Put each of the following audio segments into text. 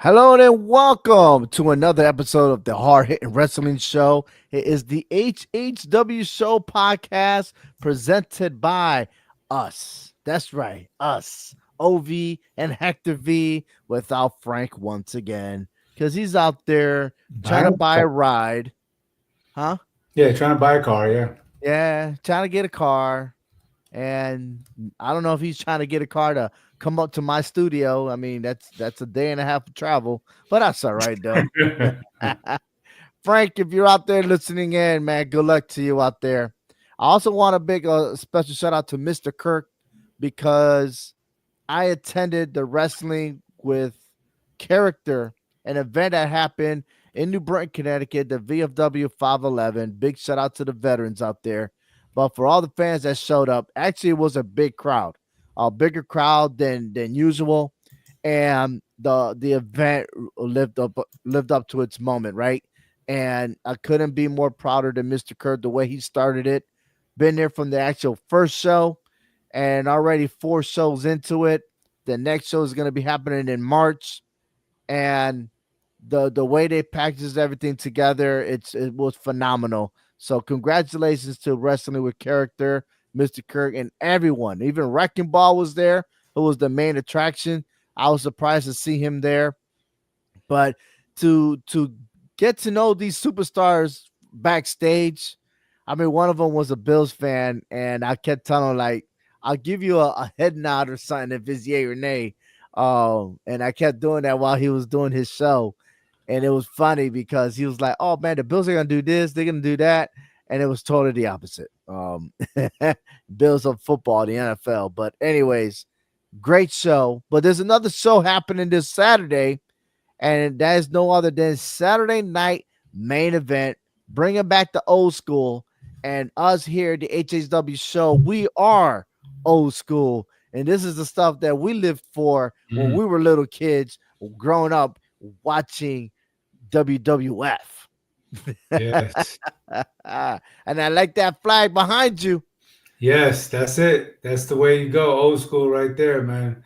Hello and welcome to another episode of the Hard Hitting Wrestling Show. It is the HHW Show podcast presented by us. That's right, us. OV and Hector V without Frank once again because he's out there trying to Buying buy a a car. ride. Huh? Yeah, trying to buy a car. Yeah. Yeah, trying to get a car. And I don't know if he's trying to get a car to come up to my studio. I mean, that's a day and a half of travel, but that's all right though. Frank, if you're out there listening in, man, good luck to you out there. I also want to big a special shout out to Mr. Kirk because I attended the wrestling with character, an event that happened in New Britain, Connecticut, the VFW 511. Big shout out to the veterans out there. But for all the fans that showed up, actually it was a big crowd, a bigger crowd than usual, and the event lived up to its moment, right? And I couldn't be more prouder than Mr. Kurt the way he started it. Been there from the actual first show, and already 4 shows into it. The next show is going to be happening in March, and the way they packages everything together, it was phenomenal. So congratulations to Wrestling with Character, Mr. Kirk, and everyone. Even Wrecking Ball was there, who was the main attraction. I was surprised to see him there. But to get to know these superstars backstage, I mean, one of them was a Bills fan, and I kept telling him like, "I'll give you a head nod or something if it's yay or nay." And I kept doing that while he was doing his show, and it was funny because he was like, "Oh man, the Bills are gonna do this, they're gonna do that," and it was totally the opposite. Bills of football, the NFL. But anyways, great show. But there's another show happening this Saturday, and that is no other than Saturday night main event, bringing back the old school. And us here at the HHW show, we are old school. And this is the stuff that we lived for when Mm, we were little kids growing up watching WWF. yes. And I like that flag behind you. Yes, that's it. That's the way you go. Old school right there, man.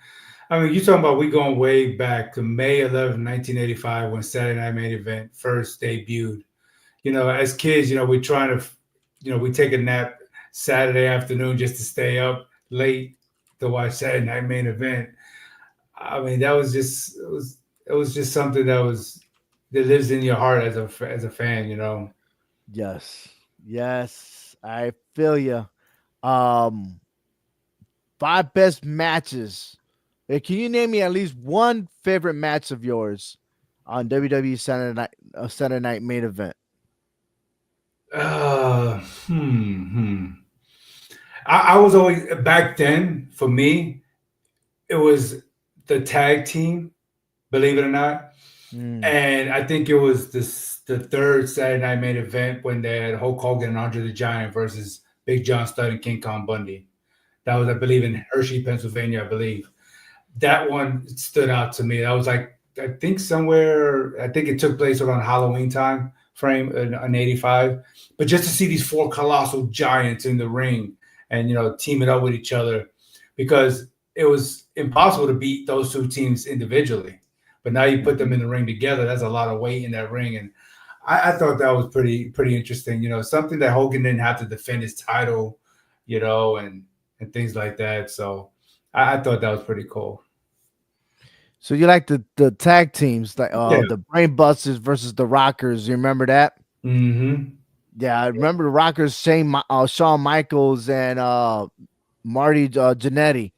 I mean, you talking about we going way back to May 11, 1985, when Saturday Night Main Event first debuted. As kids, we're trying to, we take a nap Saturday afternoon just to stay up late to watch Saturday Night Main Event. I mean, that was just it was just something that lives in your heart as a fan. Yes. Yes. I feel you. Um, 5 best matches. Hey, can you name me at least one favorite match of yours on WWE Saturday Night Main Event? Uh, hmm, hmm. I was always back then for me. It was the tag team, believe it or not, Mm, and I think it was the third Saturday Night Main Event when they had Hulk Hogan and Andre the Giant versus Big John Studd and King Kong Bundy. That was, I believe, in Hershey, Pennsylvania. I believe that one stood out to me. That was like I think somewhere. I think it took place around Halloween time frame in '85. But just to see these four colossal giants in the ring and teaming up with each other, because it was impossible to beat those two teams individually. But now you put them in the ring together. That's a lot of weight in that ring, and I thought that was pretty interesting. Something that Hogan didn't have to defend his title, and things like that. So I thought that was pretty cool. so you like the tag teams like Yeah. the Brain Busters versus the Rockers? You remember that? Mm-hmm. Yeah, I remember the Rockers, Shawn Michaels and Marty Jannetty.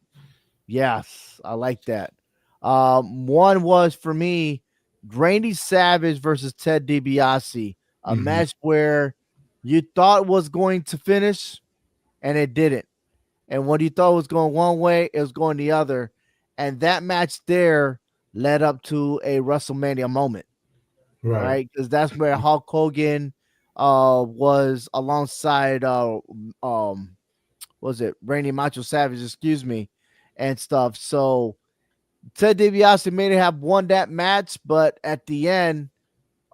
Yes, I like that. One was for me, Randy Savage versus Ted DiBiase, a Mm-hmm. match where you thought was going to finish and it didn't. And when you thought it was going one way, it was going the other. And that match there led up to a WrestleMania moment, Right. right? Because that's where Hulk Hogan was alongside um was it Randy Macho Savage, excuse me, and stuff. So Ted DiBiase may have won that match, but at the end,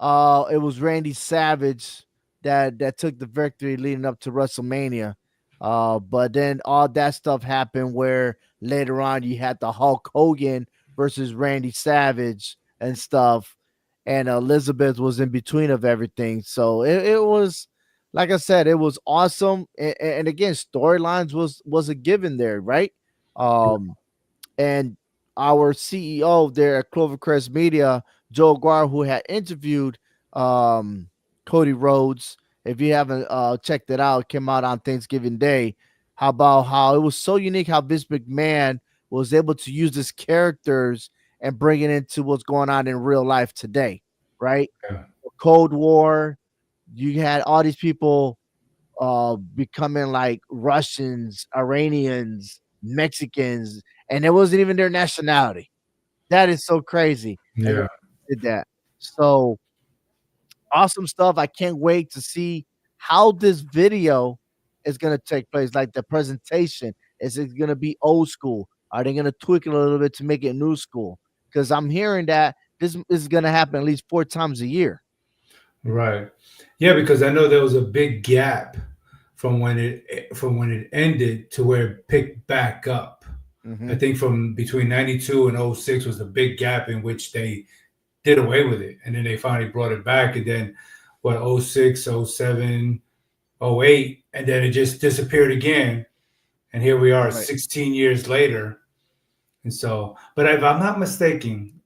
it was Randy Savage that took the victory leading up to WrestleMania. But then all that stuff happened where later on you had the Hulk Hogan versus Randy Savage and stuff, and Elizabeth was in between of everything. So it was, like I said, it was awesome. And again, storylines was a given there, right? Um, and our CEO there at Clovercrest Media, Joe Guar, who had interviewed um, Cody Rhodes. If you haven't checked it out, it came out on Thanksgiving Day. How about how it was so unique how Vince McMahon was able to use his characters and bring it into what's going on in real life today, right? Yeah. Cold War, you had all these people becoming like Russians, Iranians, Mexicans, and it wasn't even their nationality. That is so crazy. And Yeah. they did that. So awesome stuff. I can't wait to see how this video is going to take place. Like the presentation, is it going to be old school? Are they going to tweak it a little bit to make it new school? Because I'm hearing that this is going to happen at least 4 times a year. Right. Yeah, because I know there was a big gap from when it ended to where it picked back up. I Mm-hmm. think from between 92 and '06 was the big gap in which they did away with it. And then they finally brought it back. And then what, '06, '07, '08, and then it just disappeared again. And here we are Right. 16 years later. And so, but if I'm not mistaken,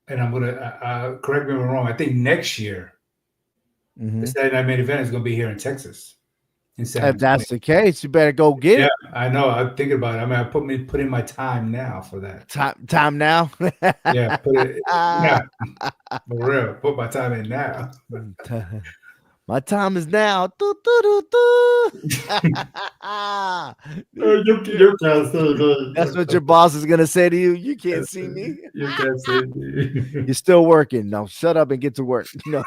and I'm going to correct me if I'm wrong, I think next year, the Mm-hmm. Saturday Night Main Event is going to be here in Texas, in San If Antonio. that's the case, you better go get Yeah, it. I know. I'm thinking about it. I mean, I put in my time now for that. Time now. Yeah, put it. Yeah, for real. Put my time in now. My time is now. Doo, doo, doo, doo. You can't say That's what your that. boss is gonna say to you. You can't see me. You can't say You're still working. No, shut up and get to work. No.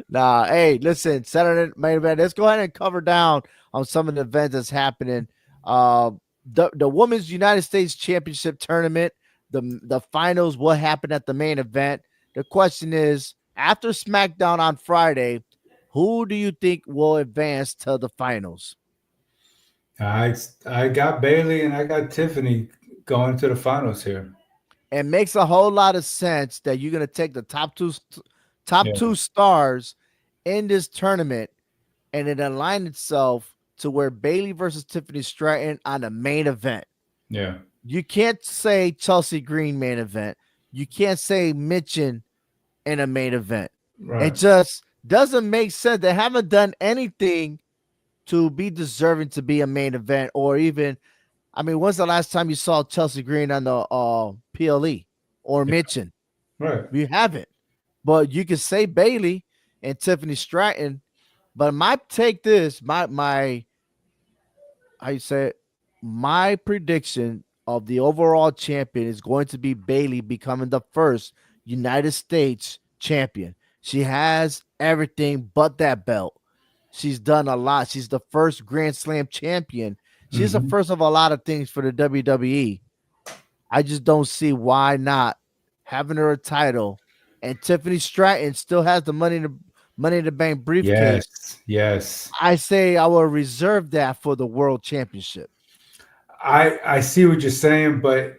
Nah, hey, listen, Saturday main event. Let's go ahead and cover down on some of the events that's happening. Uh, the Women's United States Championship tournament, the finals, what happened at the main event. The question is, after SmackDown on Friday, who do you think will advance to the finals? I I got Bailey and I got Tiffany going to the finals here. It makes a whole lot of sense that you're gonna take the top Yeah, two stars in this tournament and it aligned itself to where Bailey versus Tiffany Stratton on the main event. yeah, You can't say Chelsea Green main event. You can't say Mitchin in a main event. It right. just doesn't make sense. They haven't done anything to be deserving to be a main event or even, I mean, when's the last time you saw Chelsea Green on the PLE or Yeah, Mitchin? right. You haven't. But you can say Bailey and Tiffany Stratton. But my take this, my how you say it, my prediction of the overall champion is going to be Bailey becoming the first United States champion. She has everything but that belt. She's done a lot. She's the first Grand Slam champion. She's the Hmm. first of a lot of things for the WWE. I just don't see why not having her a title. And Tiffany Stratton still has the money in the bank briefcase. Yes, yes. I say I will reserve that for the world championship. I see what you're saying, but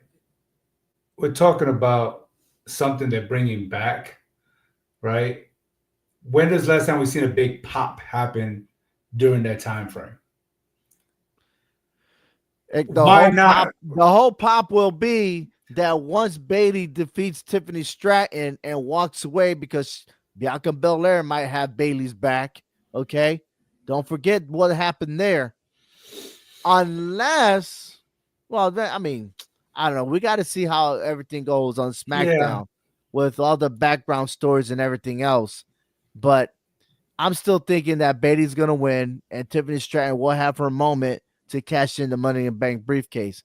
we're talking about something they're bringing back, right? When does last time we seen a big pop happen during that time frame? Why not? The whole pop will be that once Bailey defeats Tiffany Stratton and walks away because Bianca Belair might have Bailey's back. Okay. Don't forget what happened there. Unless, well, then, I mean, I don't know. We got to see how everything goes on Yeah, SmackDown with all the background stories and everything else. But I'm still thinking that Bailey's going to win and Tiffany Stratton will have her moment to cash in the Money in Bank briefcase.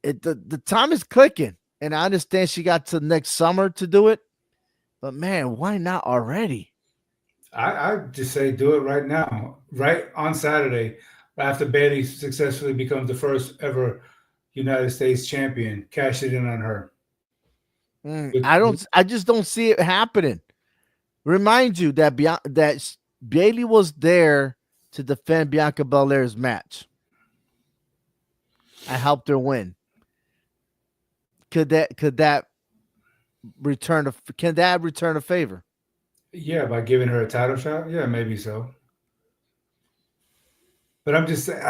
The time is clicking, and I understand she got to next summer to do it, but man, why not already? I just say do it right now, right on Saturday, after Bailey successfully becomes the first ever United States champion. Cash it in on her. With, I just don't see it happening. Remind you that Bailey was there to defend Bianca Belair's match. I helped her win. could that can that return a favor? Yeah, by giving her a title shot. Yeah, maybe so. But I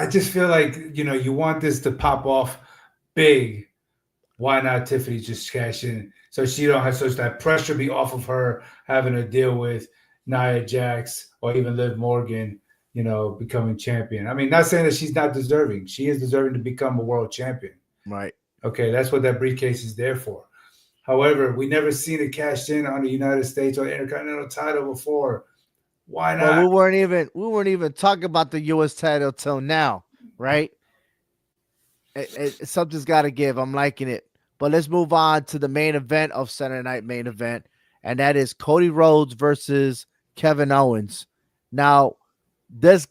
just feel like you want this to pop off big. Why not Tiffany just cash in so she don't have such that pressure be off of her having to deal with Nia Jax or even Liv Morgan, becoming champion. I mean, not saying that she's not deserving. She is deserving to become a world champion. Right. Okay, that's what that briefcase is there for. However, we never seen it cashed in on the United States or Intercontinental title before. Why But not? we weren't even talking about the U.S. title till now, right? Something's got to give. I'm liking it. But let's move on to the main event of Saturday Night Main Event, and that is Cody Rhodes versus Kevin Owens. Now, this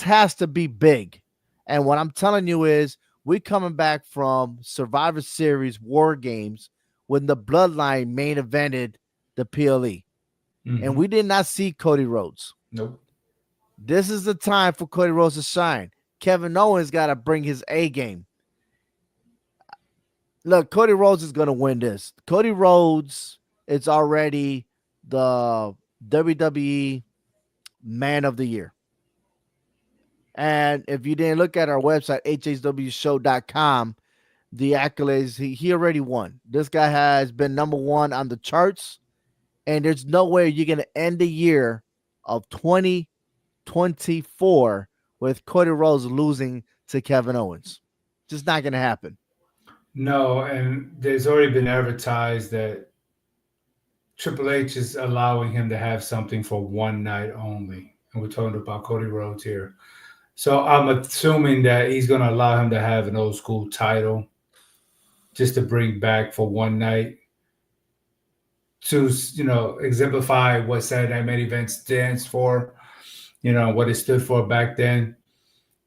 has to be big, and what I'm telling you is we coming back from Survivor Series War Games when the Bloodline main evented the PLE, and Mm-hmm. we did not see Cody Rhodes. Nope. This is the time for Cody Rhodes to shine. Kevin Owens got to bring his A game. Look, Cody Rhodes is going to win this. Cody Rhodes is already the WWE Man of the Year. And if you didn't look at our website, hhwshow.com, the accolades, he already won. This guy has been number one on the charts, and there's no way you're going to end the year of 2024 with Cody Rhodes losing to Kevin Owens. Just not going to happen. No, and there's already been advertised that Triple H is allowing him to have something for one night only. And we're talking about Cody Rhodes here. So I'm assuming that he's going to allow him to have an old school title just to bring back for one night to, exemplify what Saturday Night Main Event stands for, what it stood for back then.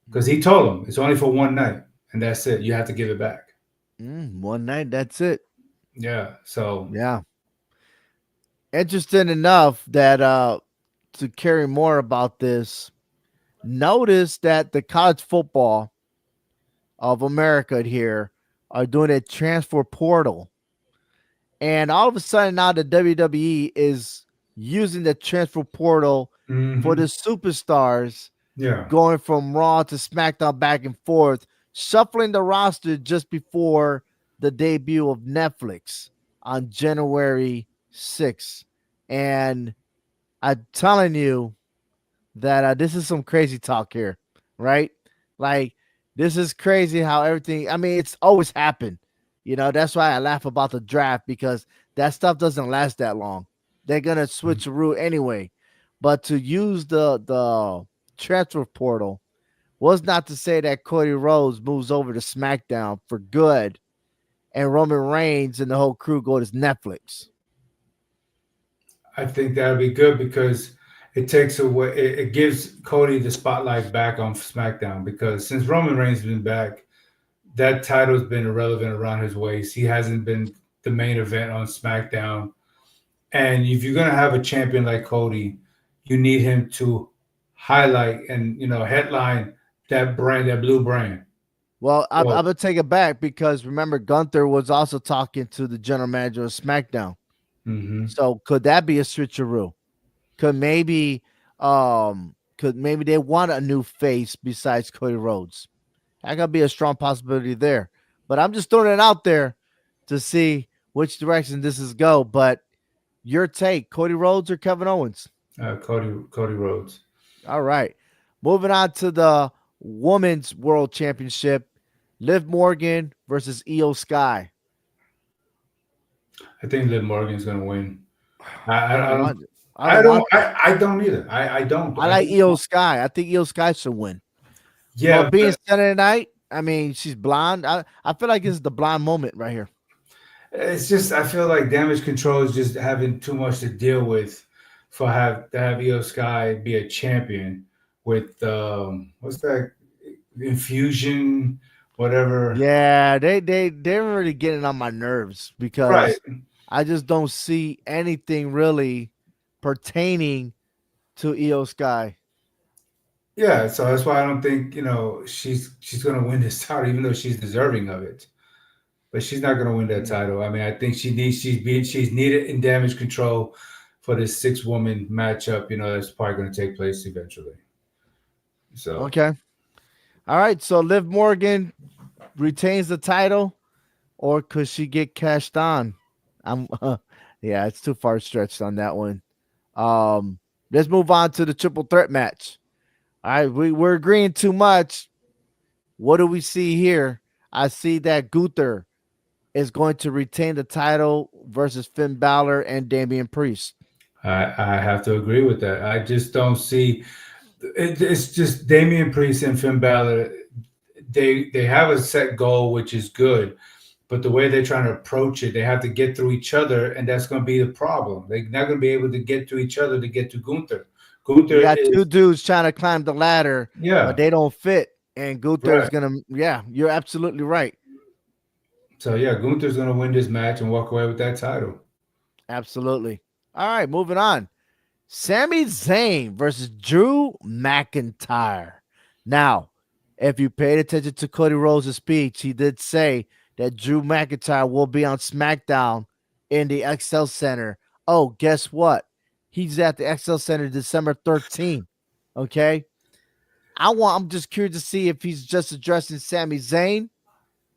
Because he told him it's only for one night and that's it. You have to give it back. One night, that's it. Yeah. So Yeah. Interesting enough that to carry more about this, notice that the college football of America here are doing a transfer portal. And all of a sudden now the WWE is using the transfer portal for mhm. the superstars Yeah. going from Raw to SmackDown back and forth, shuffling the roster just before the debut of Netflix on January 6th. And I'm telling you that this is some crazy talk here, right? Like, this is crazy how everything, I mean, it's always happened. That's why I laugh about the draft because that stuff doesn't last that long. They're going to switch a route anyway. But to use the transfer portal was not to say that Cody Rhodes moves over to SmackDown for good and Roman Reigns and the whole crew go to Netflix. I think that would be good because it takes away, it gives Cody the spotlight back on SmackDown because since Roman Reigns has been back, that title's been irrelevant around his waist. He hasn't been the main event on SmackDown. And if you're going to have a champion like Cody, you need him to highlight and, headline that brand, that blue brand. Well, I'm So, going to take it back because remember, Gunther was also talking to the general manager of SmackDown. mm-hmm. So could that be a switcheroo? Could maybe they want a new face besides Cody Rhodes? That could be a strong possibility there. But I'm just throwing it out there to see which direction this is go. But your take, Cody Rhodes or Kevin Owens? Cody Rhodes. All right. Moving on to the Women's World Championship. Liv Morgan versus Io Sky. I think Liv Morgan's going to win. I, I I, don't I don't. want it. I don't want it. I don't either. I don't. I I like don't. Io Sky. I think Io Sky should win. Yeah, But being but Saturday night, I mean, she's blonde. I feel like it's the blonde moment right here. it's just I feel like Damage Control is just having too much to deal with for have to have Io Sky be a champion with what's that infusion whatever. Yeah, they're really getting on my nerves Right. because I just don't see anything really pertaining to Io Sky. Yeah, so that's why I don't think she's gonna win this title, even though she's deserving of it. but she's not going to win that Mm. title. I mean, I think she's needed in Damage Control for this 6-woman matchup. That's probably going to take place eventually. So Okay. All right. So Liv Morgan retains the title, or could she get cashed on? I'm yeah, it's too far stretched on that one. Let's move on to the triple threat match. All right, we're agreeing too much. What do we see here? I see that Gunther is going to retain the title versus Finn Balor and Damian Priest. I have to agree with that. I just don't see it's just Damian Priest and Finn Balor. They have a set goal, which is good, but the way they're trying to approach it, they have to get through each other, and that's going to be the problem. They're not going to be able to get to each other to get to Gunther. You Gunther got two is dudes trying to climb the ladder, but yeah, they don't fit. And Gunther is right. gonna, yeah, you're absolutely right. So yeah, Gunther's going to win this match and walk away with that title. Absolutely. All right, moving on. Sami Zayn versus Drew McIntyre. Now, if you paid attention to Cody Rhodes' speech, he did say that Drew McIntyre will be on SmackDown in the XL Center. Oh, guess what? He's at the XL Center December 13th. Okay. I'm just curious to see if he's just addressing Sami Zayn,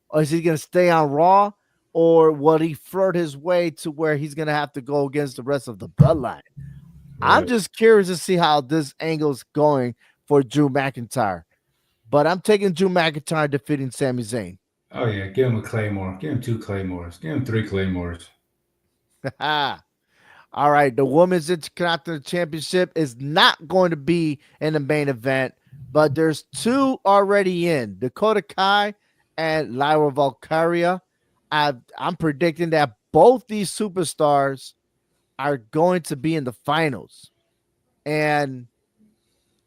or is he gonna stay on Raw, or will he flirt his way to where he's gonna have to go against the rest of the bloodline? I'm Right. just curious to see how this angle's going for Drew McIntyre. But I'm taking Drew McIntyre defeating Sami Zayn. Oh yeah, give him a claymore. Give him 2 claymores. Give him 3 claymores. All right, the Women's Intercontinental Championship is not going to be in the main event, but there's two already in Dakota Kai and Lyra Valkyria. I'm predicting that both these superstars are going to be in the finals. And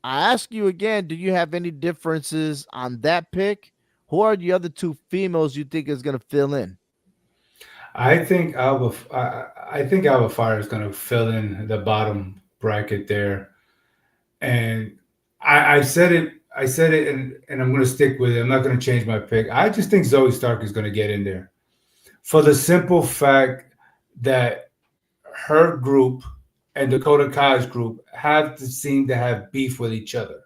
I ask you again, do you have any differences on that pick? Who are the other two females you think is going to fill in? I think Alba Fire is going to fill in the bottom bracket there, and I said it, and I'm going to stick with it. I'm not going to change my pick. I just think Zoe Stark is going to get in there for the simple fact that her group and Dakota Kai's group have to seem to have beef with each other.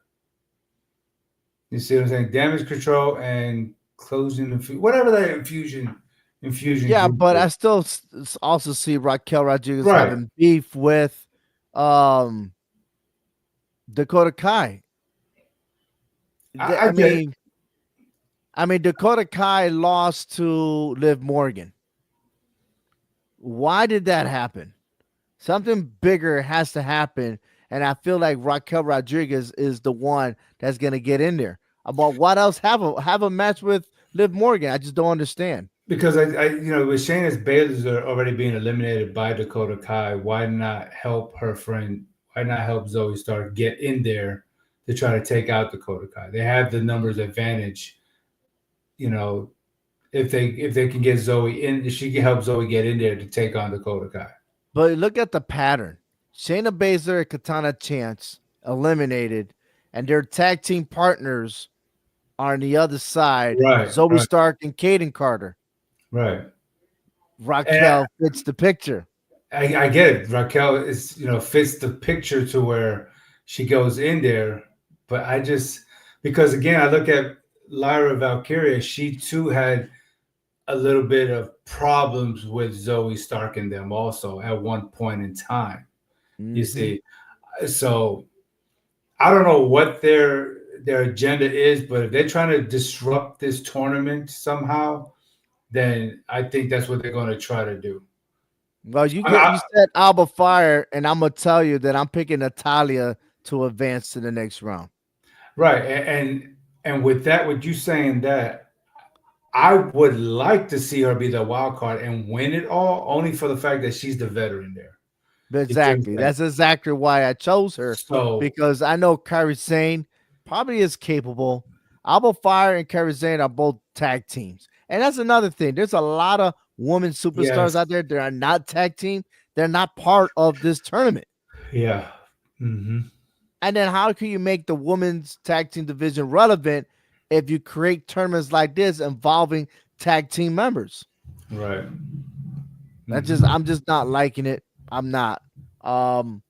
You see what I'm saying? Damage control and closing whatever that infusion Yeah, group but is. I still also see Raquel Rodriguez Right. having beef with um, Dakota Kai. I I get it mean, Dakota Kai lost to Liv Morgan. Why did that happen? Something bigger has to happen, and I feel like Raquel Rodriguez is the one that's gonna get in there. But what else have a match with Liv Morgan? I just don't understand. because with Shayna's Baszler are already being eliminated by Dakota Kai, why not help her friend? Why not help Zoe Stark get in there to try to take out Dakota Kai? They have the numbers advantage. You know, if they can get Zoe in, she can help Zoe get in there to take on Dakota Kai. But look at the pattern. Shayna Baszler and Katana Chance eliminated, and their tag team partners are on the other side. Right, Zoe right, Stark and Kaden Carter. right. And Raquel fits the picture. I get it. Raquel is fits the picture to where she goes in there, but I just because again I look at Lyra Valkyria, she too had a little bit of problems with Zoe Stark and them also at one point in time. You Mm-hmm. see, so I don't know what their agenda is, but if they're trying to disrupt this tournament somehow, then I think that's what they're going to try to do. Well, I, you said Alba Fire, and I'm gonna tell you that I'm picking Natalia to advance to the next round. right, and with that, with you saying that, I would like to see her be the wild card and win it all, only for the fact that she's the veteran there. You see what I'm Exactly. saying? That's exactly why I chose her, So because I know Kairi Sane probably is capable. Alba Fire and Kairi Sane are both tag teams. And that's another thing. There's a lot of women superstars yes, out there that are not tag team. They're not part of this tournament. yeah, hmm And then how can you make the women's tag team division relevant if you create tournaments like this involving tag team members. Right. That just Hmm. I'm just not liking it. I'm not. Um,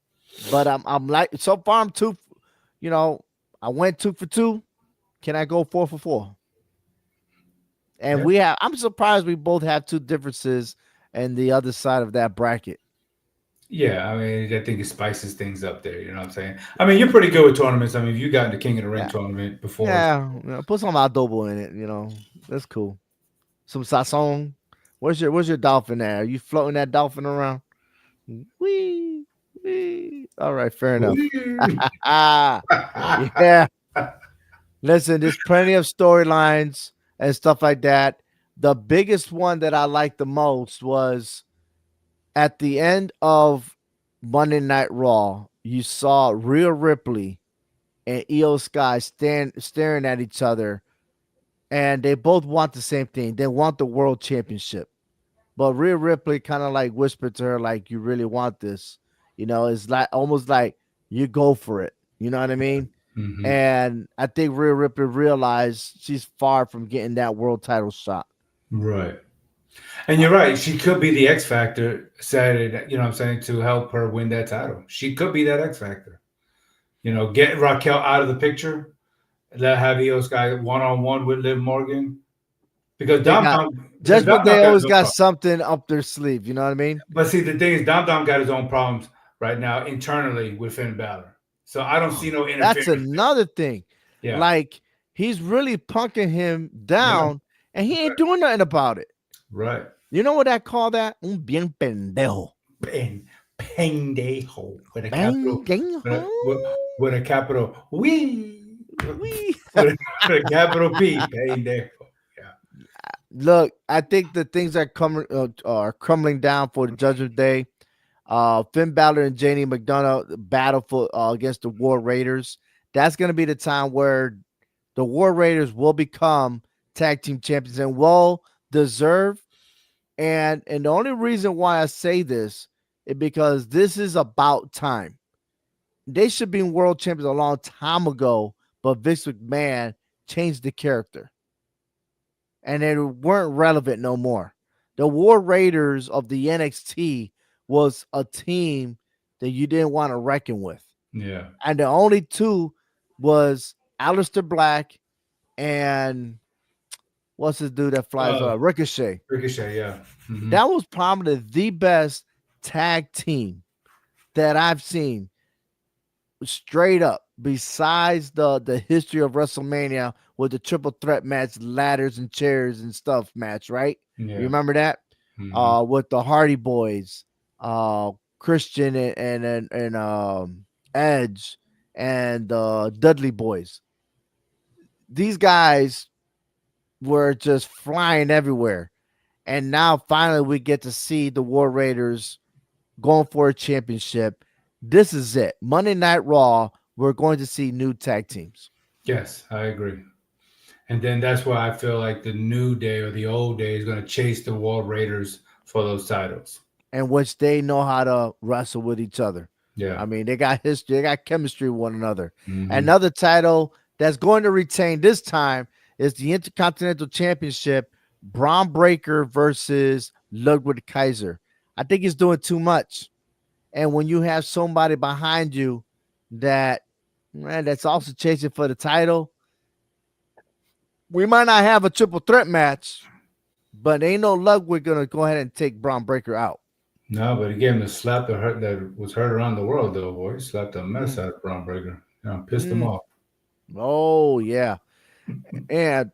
but I'm like so far I'm two. You know, I went 2 for 2. Can I go 4 for 4? And Yeah. we have. I'm surprised we both have two differences and the other side of that bracket. Yeah, I mean, I think it spices things up there. You know what I'm saying? I mean, you're pretty good with tournaments. I mean, you got in the King of the Ring Yeah, tournament before. yeah. Put some adobo in it. That's cool. Some sazon. Where's your dolphin at? Are you floating that dolphin around? Wee, wee. All right, fair enough. Yeah. Listen, there's plenty of storylines and stuff like that. The biggest one that I liked the most was at the end of Monday Night Raw. You saw Rhea Ripley and Io Sky staring at each other, and they both want the same thing. They want the world championship. But Rhea Ripley kind of like whispered to her, like, "You really want this?" It's like almost like you go for it. You know what I mean? Hmm. And I think Rhea Ripley realized she's far from getting that world title shot. Right. And Uh, you're right. She could be the X factor Saturday. You know what I'm saying, to help her win that title. She could be that X factor. Get Raquel out of the picture. Let have Io Sky one on one with Liv Morgan because they got Judgment Dom Day Dom got his always own got problem. something up their sleeve. You know what I mean? But see, the thing is, Dom Dom got his own problems right now internally with Finn Balor. So I don't see Oh, no that's interference there. another thing. Yeah. Like he's really punking him Yeah. down, and he ain't doing nothing about it. Right. You know what I call that? Un bien pendejo. And pendejo with a capital with Pendejo. a, with, with a capital we Wee. with a capital P pendejo. Yeah. Look, I think the things are crumbling down for the Judgment Day. Finn Balor and JD McDonough battle for against the War Raiders. That's going to be the time where the War Raiders will become tag team champions and well deserved. And the only reason why I say this is because this is about time. They should be world champions a long time ago, but Vince McMahon changed the character and they weren't relevant no more. The War Raiders of the NXT was a team that you didn't want to reckon with. Yeah. And the only two was Aleister Black and what's this dude that flies? Uh, Ricochet. Ricochet. Yeah. Hmm. That was probably the best tag team that I've seen straight up besides the history of WrestleMania with the triple threat match, ladders and chairs and stuff match, right? You Yeah. remember that? Hmm. With the Hardy Boys, Christian and Edge and Dudley Boys. These guys were just flying everywhere. And now finally we get to see the War Raiders going for a championship. This is it. Monday Night Raw, we're going to see new tag teams. Yes, I agree. And then that's why I feel like the new day or the old day is going to chase the World Raiders for those titles. In which they know how to wrestle with each other. Yeah. I mean, they got history, they got chemistry with one another. Hmm. Another title that's going to retain this time is the Intercontinental Championship, Braun Breaker versus Ludwig Kaiser. I think he's doing too much. And when you have somebody behind you that, man, that's also chasing for the title, we might not have a triple threat match, but ain't no luck we're going to go ahead and take Braun Breaker out. No, but he gave him a slap that was heard around the world, though, boy. He slapped the mess Mm, out of Braun Breaker. Pissed him mm. off. Oh, yeah. And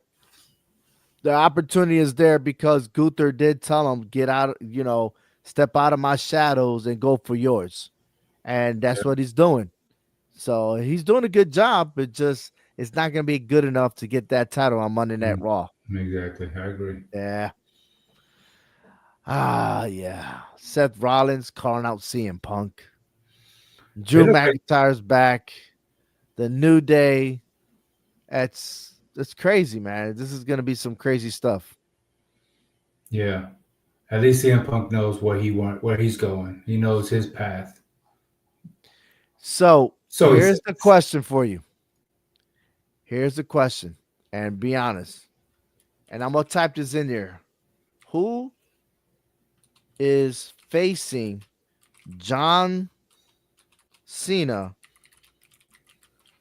the opportunity is there because Gunther did tell him, get out, step out of my shadows and go for yours. And that's what he's doing. So he's doing a good job, but just it's not going to be good enough to get that title on Monday Night Mm, Raw. exactly. I agree. Yeah. Ah, yeah. Seth Rollins calling out CM Punk. It Drew looked like, McIntyre's back. The New Day. That's crazy, man. This is gonna be some crazy stuff. yeah. At least CM Punk knows where he's going. He knows his path. So So he here's the says. question for you. Here's the question, and be honest. and I'm gonna type this in there. Who is facing John Cena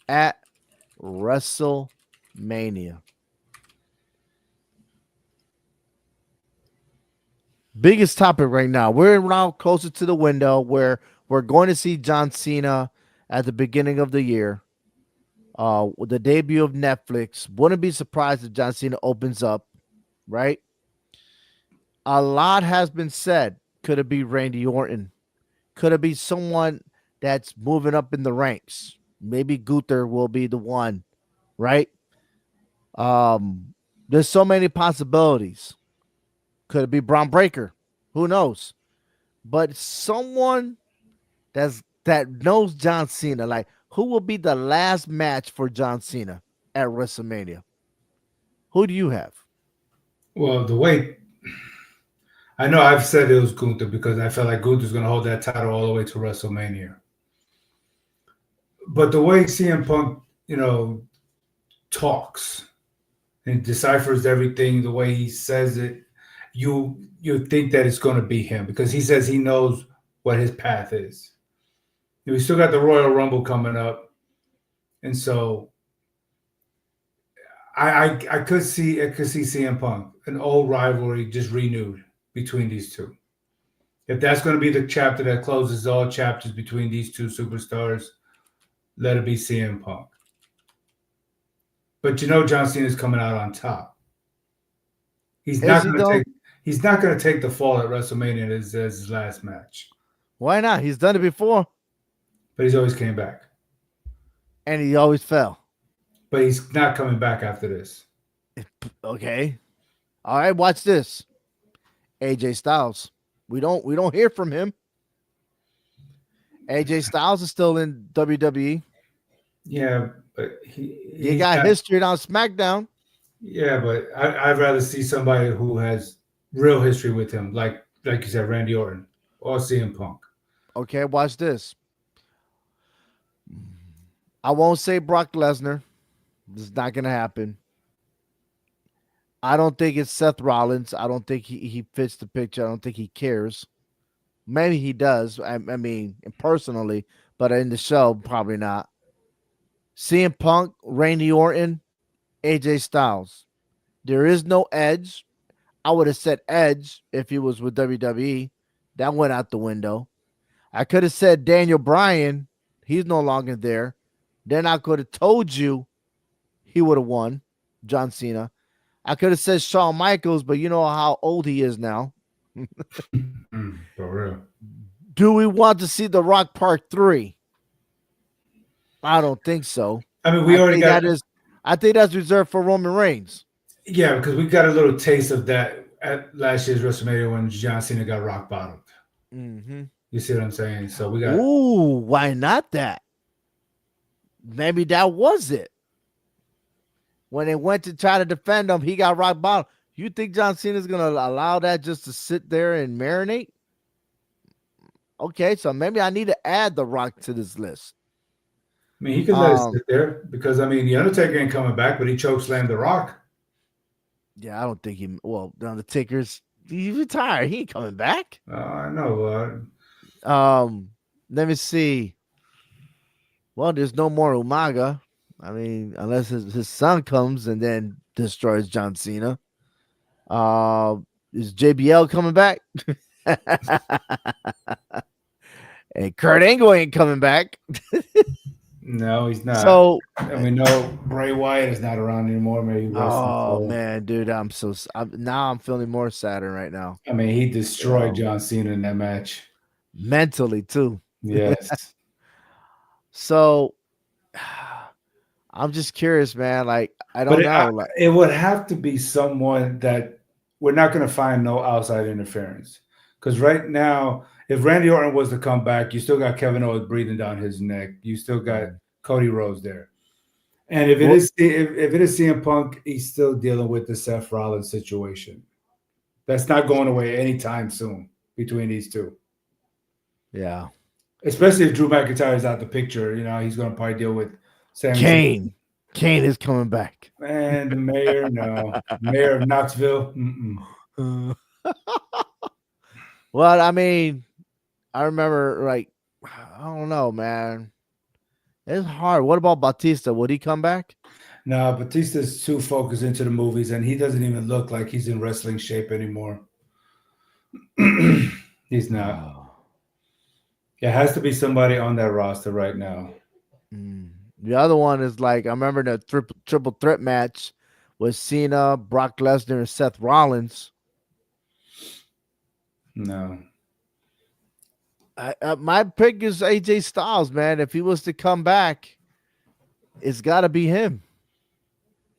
at WrestleMania? Biggest topic right now. We're now closer to the window where we're going to see John Cena at the beginning of the year. With the debut of Netflix. Wouldn't be surprised if John Cena opens up, right? A lot has been said. Could it be Randy Orton? Could it be someone that's moving up in the ranks? Maybe Gunther will be the one, right? Um, there's so many possibilities. Could it be Braun Breaker? Who knows? But someone that knows John Cena, like who will be the last match for John Cena at WrestleMania? Who do you have? Well, the way I know I've said it was Gunther because I felt like Gunther's going to hold that title all the way to WrestleMania. But the way CM Punk, talks and deciphers everything, the way he says it, you think that it's going to be him because he says he knows what his path is. We still got the Royal Rumble coming up, and so I could see CM Punk, an old rivalry just renewed between these two. If that's going to be the chapter that closes all chapters between these two superstars, let it be CM Punk. But John Cena's coming out on top. He's Is not he going to though? take. He's not going to take the fall at WrestleMania as his last match. Why not? He's done it before, But he's always came back. and he always fell. But he's not coming back after this. Okay. All right. Watch this. AJ Styles. We don't hear from him. AJ Styles is still in WWE. Yeah, but You got history on SmackDown. Yeah, but I'd rather see somebody who has real history with him, like you said, Randy Orton or CM Punk. Okay, watch this. I won't say Brock Lesnar. This is not gonna happen. I don't think it's Seth Rollins. I don't think he fits the picture. I don't think he cares. Maybe he does. I mean, personally, but in the show, probably not. CM Punk, Randy Orton, AJ Styles. There is no Edge. I would have said Edge if he was with WWE. That went out the window. I could have said Daniel Bryan. He's no longer there. Then I could have told you he would have won, John Cena. I could have said Shawn Michaels, but you know how old he is now. For real. Do we want to see The Rock Part 3? I don't think so. I mean, we already got. I think that's reserved for Roman Reigns. Yeah, because we got a little taste of that at last year's WrestleMania when John Cena got rock bottomed. Mm-hmm. You see what I'm saying? So we got. Ooh, why not that? Maybe that was it. When they went to try to defend him, he got rock bottom. You think John Cena's going to allow that just to sit there and marinate? Okay, so maybe I need to add The Rock to this list. I mean, he could let it sit there because, I mean, The Undertaker ain't coming back, but he chokeslammed The Rock. Yeah, I don't think he. Well, The Undertaker's he retired. He ain't coming back. I know. Let me see. Well, there's no more Umaga. I mean, unless his son comes and then destroys John Cena. Is JBL coming back? And Kurt Angle ain't coming back. No, he's not. So, and we know Bray Wyatt is not around anymore. Maybe. Man, dude, I'm feeling more saddened right now. I mean, he destroyed John Cena in that match. Mentally too. Yes. So I'm just curious, man. Like, I don't know. It would have to be someone that we're not going to find no outside interference. Because right now, if Randy Orton was to come back, you still got Kevin Owens breathing down his neck. You still got Cody Rhodes there. And if it is CM Punk, he's still dealing with the Seth Rollins situation. That's not going away anytime soon between these two. Yeah. Especially if Drew McIntyre is out the picture, he's going to probably deal with Kane. Kane is coming back. Man, the mayor, no. Mayor of Knoxville. Mm-mm. Well, I mean, I remember like I don't know, man. It's hard. What about Batista? Would he come back? No, Batista's too focused into the movies, and he doesn't even look like he's in wrestling shape anymore. He's not. Oh. It has to be somebody on that roster right now. Mm. The other one is like I remember the triple threat match with Cena, Brock Lesnar, and Seth Rollins. No. My pick is AJ Styles, man. If he was to come back, it's got to be him.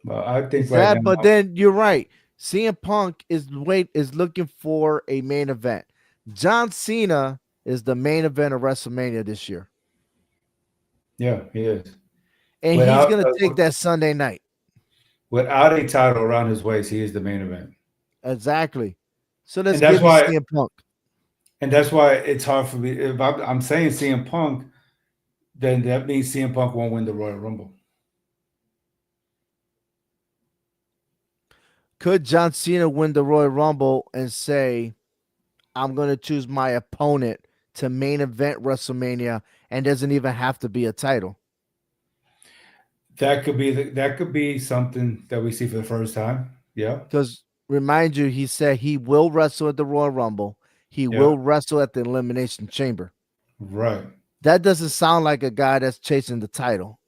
Well, I think It's right sad, but now, then you're right. CM Punk is looking for a main event. John Cena is the main event of WrestleMania this year, yeah, he is. and he's Without gonna take that Sunday night. without a title around his waist, he is the main event. Exactly. So let's And that's give me why CM Punk. it's hard for me. If I'm saying CM Punk, then that means CM Punk won't win the Royal Rumble. Could John Cena win the Royal Rumble and say, "I'm gonna choose my opponent to main event WrestleMania," and doesn't even have to be a title? That could be something that we see for the first time. Yeah, Because remind you, he said he will wrestle at the Royal Rumble. He yeah, will wrestle at the Elimination Chamber. right, That doesn't sound like a guy that's chasing the title.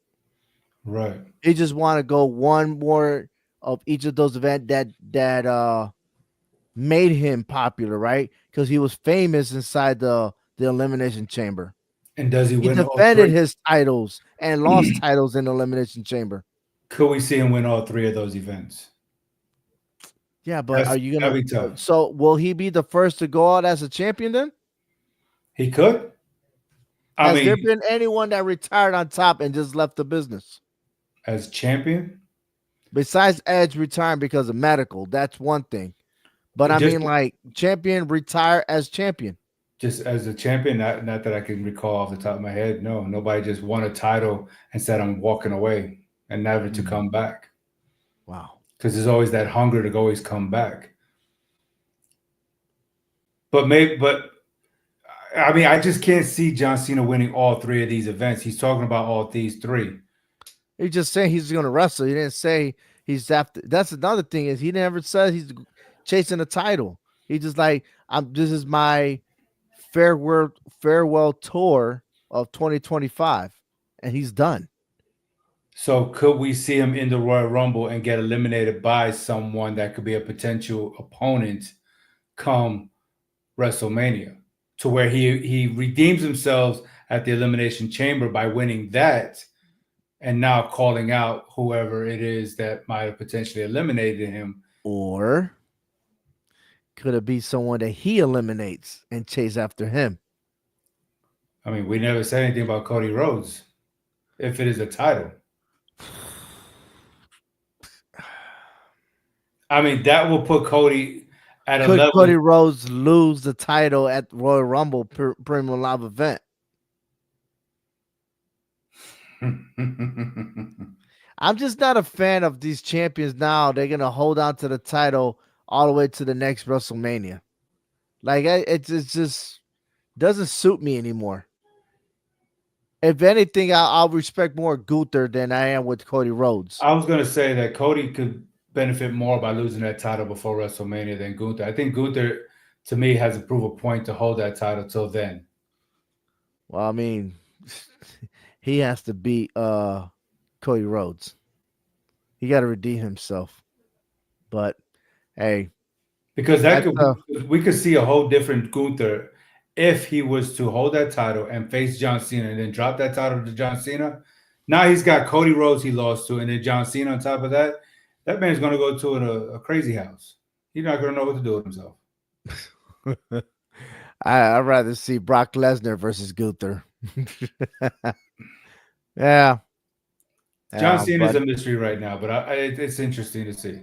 right. He just want to go one more of each of those events that made him popular, right? Because he was famous inside the Elimination Chamber. And does he He win all defended three? his titles and lost titles in the Elimination Chamber. Could we see him win all three of those events? Yeah, but are you That'd gonna? be tough. So will he be the first to go out as a champion then? He could. I Has there mean, been anyone that retired on top and just left the business? as champion, Besides Edge retiring because of medical, that's one thing. But I just mean, like champion retire as champion. just as a champion, not that I can recall off the top of my head. No, nobody just won a title and said I'm walking away and never to Mm, come back. wow. Because there's always that hunger to always come back. But I mean, I just can't see John Cena winning all three of these events. He's talking about all these three. He just saying he's going to wrestle. He didn't say he's after. That's another thing is he never said he's chasing a title. He just like I'm. This is my farewell tour of 2025, and he's done. So could we see him in the Royal Rumble and get eliminated by someone that could be a potential opponent come WrestleMania? To where he redeems himself at the Elimination Chamber by winning that and now calling out whoever it is that might have potentially eliminated him. Or could it be someone that he eliminates and chase after him? I mean, we never said anything about Cody Rhodes if it is a title. I mean, that will put Cody at a Could level. Cody Rhodes lose the title at Royal Rumble Premium Live event? I'm just not a fan of these champions now. They're gonna hold on to the title all the way to the next WrestleMania. Like it just doesn't suit me anymore. If anything, I'll respect more Gunther than I am with Cody Rhodes. I was going to say that Cody could benefit more by losing that title before WrestleMania than Gunther. I think Gunther, to me, has to prove a point to hold that title till then. Well, I mean, he has to beat Cody Rhodes. He got to redeem himself. But hey, Because that's we could see a whole different Gunther if he was to hold that title and face John Cena and then drop that title to John Cena. Now he's got Cody Rhodes he lost to, and then John Cena on top of that. That man's going to go to a crazy house. He's not going to know what to do with himself. I'd rather see Brock Lesnar versus Gunther. Yeah. John Yeah, Cena is but a mystery right now, but it's interesting to see.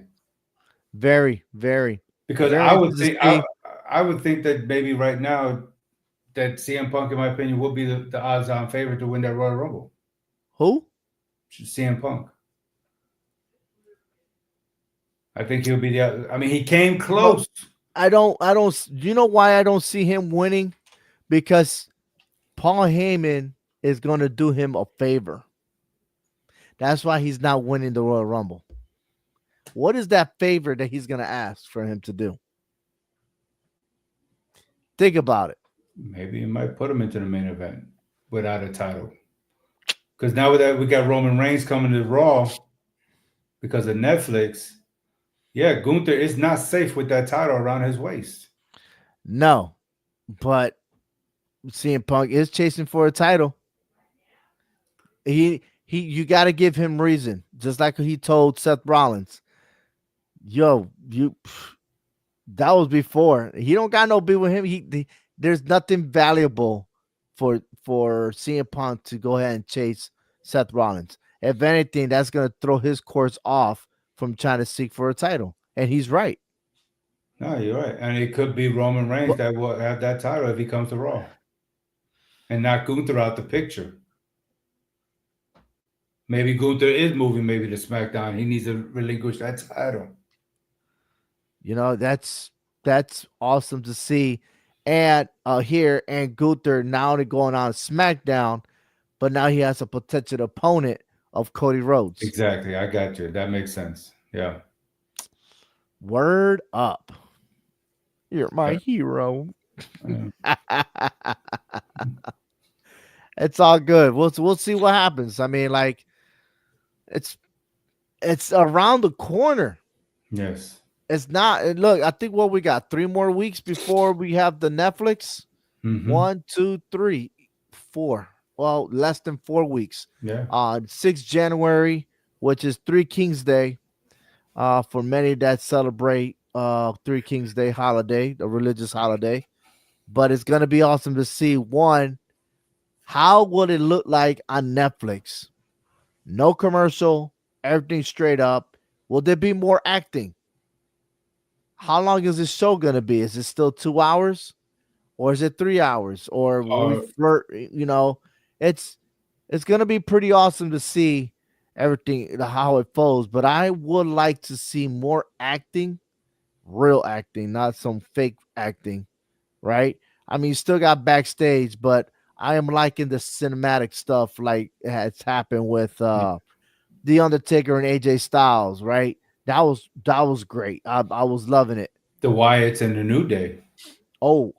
very, very, Because very interesting to see. I would think that maybe right now that CM Punk, in my opinion, would be the odds-on favorite to win that Royal Rumble. Who? CM Punk. I think he'll be the. I mean, he came But close. I don't. You know why I don't see him winning? Because Paul Heyman is going to do him a favor. That's why he's not winning the Royal Rumble. What is that favor that he's going to ask for him to do? Think about it. Maybe he might put him into the main event without a title. Because now that we got Roman Reigns coming to Raw because of Netflix, yeah, Gunther is not safe with that title around his waist. No, but CM Punk is chasing for a title. You got to give him reason, just like he told Seth Rollins. Yo, you that was before. He don't got no beef with him. There's nothing valuable for CM Punk to go ahead and chase Seth Rollins. If anything, that's gonna throw his course off from trying to seek for a title. And he's right. No, you're right. And it could be Roman Reigns But that will have that title if he comes to Raw and not Gunther out the picture. Maybe Gunther is moving maybe to SmackDown. He needs to relinquish that title. that's awesome to see. And here and Gunther not only going on SmackDown, but now he has a potential opponent of Cody Rhodes. Exactly. I got you. That makes sense. Yeah. Word up. You're my hero. Yeah. It's all good. We'll see what happens. I mean, like it's it's around the corner. Yes. It's not. Look, I think what we got 3 more weeks before we have the Netflix. Mm-hmm. 1, 2, 3, 4. Well, less than 4 weeks. Yeah. 6th January, which is Three Kings Day. For many that celebrate Three Kings Day holiday, a religious holiday. But it's gonna be awesome to see one. How would it look like on Netflix? No commercial, everything straight up. Will there be more acting? How long is this show gonna be? Is it still 2 hours, or is it 3 hours, or will we Or flirt? It's it's gonna be pretty awesome to see everything how it folds. But I would like to see more acting, real acting, not some fake acting, right? I mean, you still got backstage, but I am liking the cinematic stuff like has happened with The Undertaker and AJ Styles, right? That was great. I was loving it. the Wyatts and the New Day. Oh,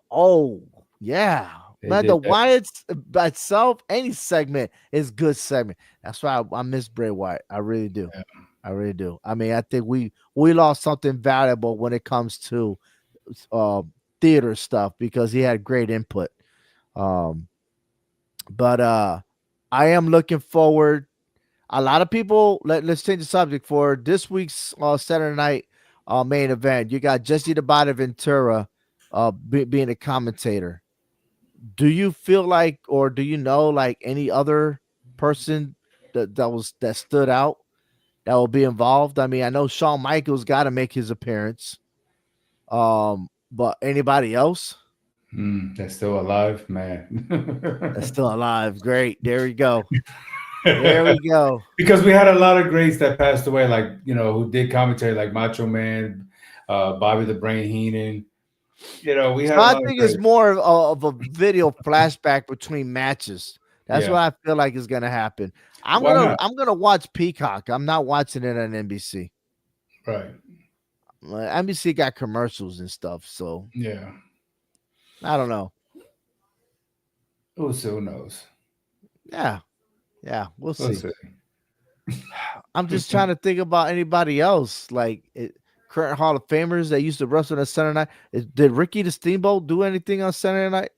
yeah. They Man, did the that. Wyatt's by itself, any segment is good segment. That's why I miss Bray Wyatt. I really do. Yeah. I really do. I mean, I think we lost something valuable when it comes to uh, theater stuff because he had great input. Um, but I am looking forward. A lot of people. Let's change the subject for this week's Saturday night main event. You got Jesse the Body Ventura being a commentator. Do you feel like, or do you know like any other person that stood out that will be involved? I mean, I know Shawn Michaels got to make his appearance. But anybody else That's still alive, man. that's still alive? Great. There we go. There we go. Because we had a lot of greats that passed away, like who did commentary, like Macho Man, Bobby the Brain Heenan. We So had a I lot of think it's greats. more of a video flashback between matches. That's Yeah, what I feel like is gonna happen. I'm why gonna not? I'm gonna watch Peacock. I'm not watching it on NBC. Right. NBC got commercials and stuff, so Yeah. I don't know. Who knows? Yeah, yeah, we'll We'll see. see. I'm just trying to think about anybody else like current Hall of Famers that used to wrestle on Saturday night. Did Ricky the Steamboat do anything on Saturday night?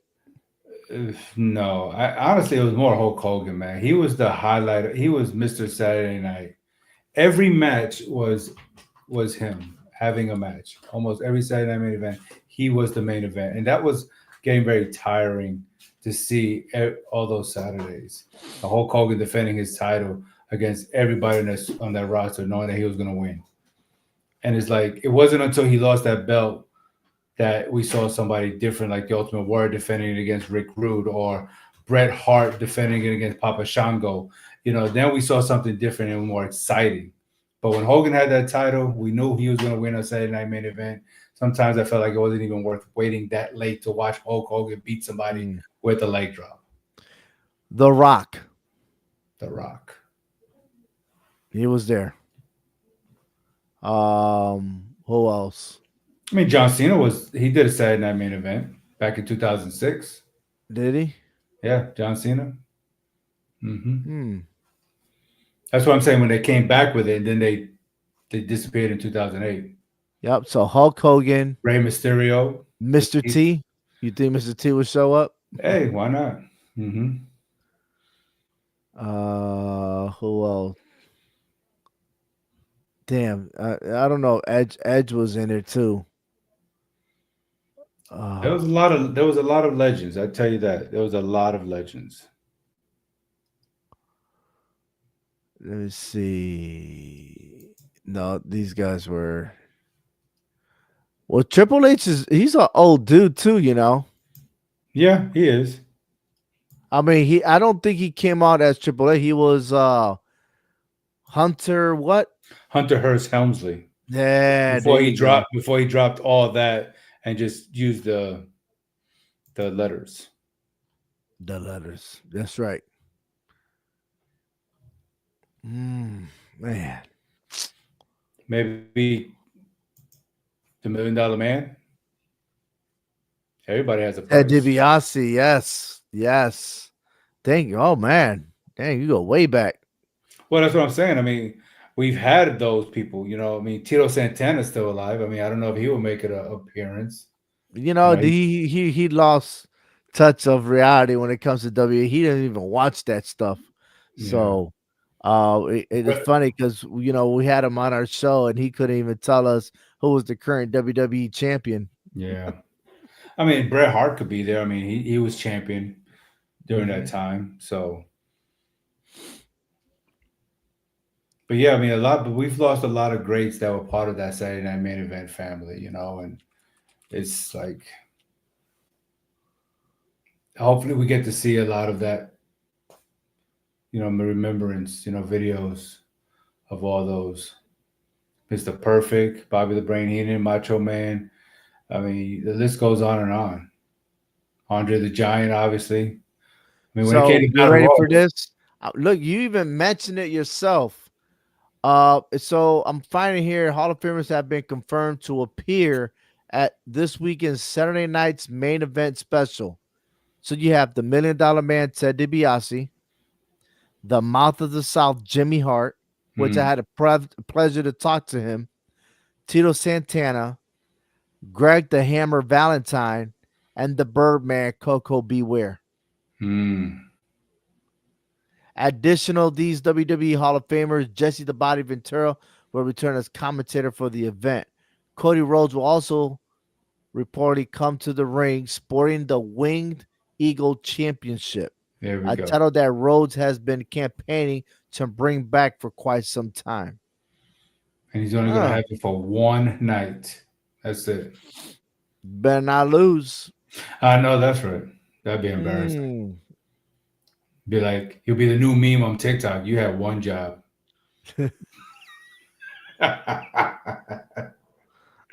No, honestly, it was more Hulk Hogan, man. He was the highlight. He was Mr. Saturday Night. Every match was him having a match. Almost every Saturday Night main event, he was the main event, and that was getting very tiring to see all those Saturdays. The Hulk Hogan defending his title against everybody on that roster, knowing that he was going to win. And it's like it wasn't until he lost that belt that we saw somebody different, like the Ultimate Warrior defending it against Rick Rude or Bret Hart defending it against Papa Shango. Then we saw something different and more exciting. But when Hogan had that title, we knew he was going to win a Saturday Night Main Event. Sometimes I felt like it wasn't even worth waiting that late to watch Hulk Hogan beat somebody Mm. with a leg drop. The Rock, The Rock. he was there. Who else? I mean, John Cena he did a Saturday Night Main Event back in 2006. Did he? Yeah, John Cena. Hmm. That's what I'm saying. When they came back with it, and then they disappeared in 2008. Yep. So Hulk Hogan, Rey Mysterio. Mr. T. You think Mr. T would show up? Hey, why not? Who else? Damn, I don't know. Edge was in there too. There Uh, was a lot of legends. I tell you that there was a lot of legends. Let me see. No, these guys were. Well, Triple H he's an old dude too. Yeah, he is. I mean, I don't think he came out as Triple H. He was Hunter. What? Hunter Hearst Helmsley. Yeah, there you go. Before he dropped all that and just used the letters. The letters. That's right. Man. Maybe the $1 Million Man. Everybody has a Ted price. DiBiase. Yes. Yes. Thank you. Oh man. Dang, you go way back. Well, that's what I'm saying. I mean, we've had those people. I mean, Tito Santana's still alive. I mean, I don't know if he will make an appearance. He lost touch of reality when it comes to WWE. He didn't even watch that stuff. Yeah. So it is But funny because we had him on our show and he couldn't even tell us who was the current WWE champion. yeah. I mean, Bret Hart could be there. I mean, he was champion during that Mhm. time. So, but yeah, I mean, but we've lost a lot of greats that were part of that Saturday Night Main Event family, and it's like, hopefully we get to see a lot of that, remembrance, videos of all those. Mr. Perfect, Bobby the Brain Heenan, Macho Man. I mean, the list goes on and on. Andre the Giant, obviously. I mean, when it came So to you Battle ready for Royals, this? Look, you even mentioned it yourself. So I'm finding here Hall of Famers have been confirmed to appear at this weekend's Saturday night's main event special. So you have the $1 Million Man Ted DiBiase, the Mouth of the South Jimmy Hart, which I hmm, had a pleasure to talk to him, Tito Santana, Greg the Hammer Valentine, and the Birdman Coco Beware. hmm, Additional these WWE Hall of Famers, Jesse the Body Ventura will return as commentator for the event. Cody Rhodes will also reportedly come to the ring sporting the Winged Eagle Championship, there we a go. title that Rhodes has been campaigning to bring back for quite some time. And he's only going to Huh. have it for one night. That's it. Better not lose. I know that's right. That'd be embarrassing. Mm. Be like, you'll be the new meme on TikTok. You had one job.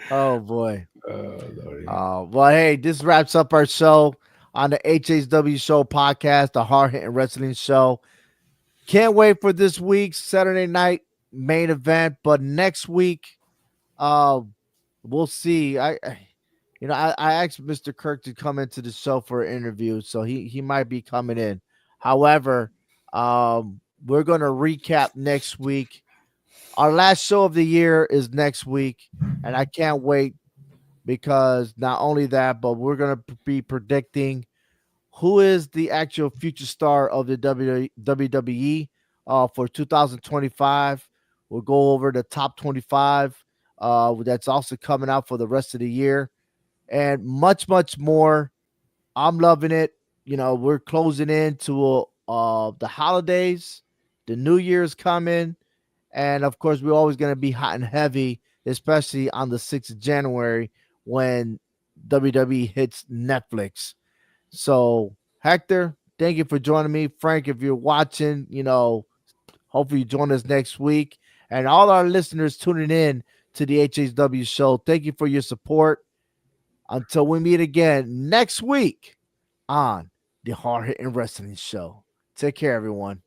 Oh boy. Lordy. Well, hey, this wraps up our show on the HHW Show podcast, the Hard Hitting Wrestling Show. Can't wait for this week's Saturday night main event, but next week, uh, we'll see. I asked Mr. Kirk to come into the show for an interview, so he might be coming in. However, we're gonna recap next week. Our last show of the year is next week, and I can't wait because not only that, but we're gonna be predicting who is the actual future star of the WWE for 2025. We'll go over the top 25 that's also coming out for the rest of the year and much, much more. I'm loving it. We're closing into the holidays. The New Year's coming. And of course, we're always going to be hot and heavy, especially on the 6th of January when WWE hits Netflix. So, Hector, thank you for joining me. Frank, if you're watching, hopefully you join us next week. And all our listeners tuning in to the HHW show, thank you for your support. Until we meet again next week on the Hard Hitting Wrestling Show. Take care, everyone.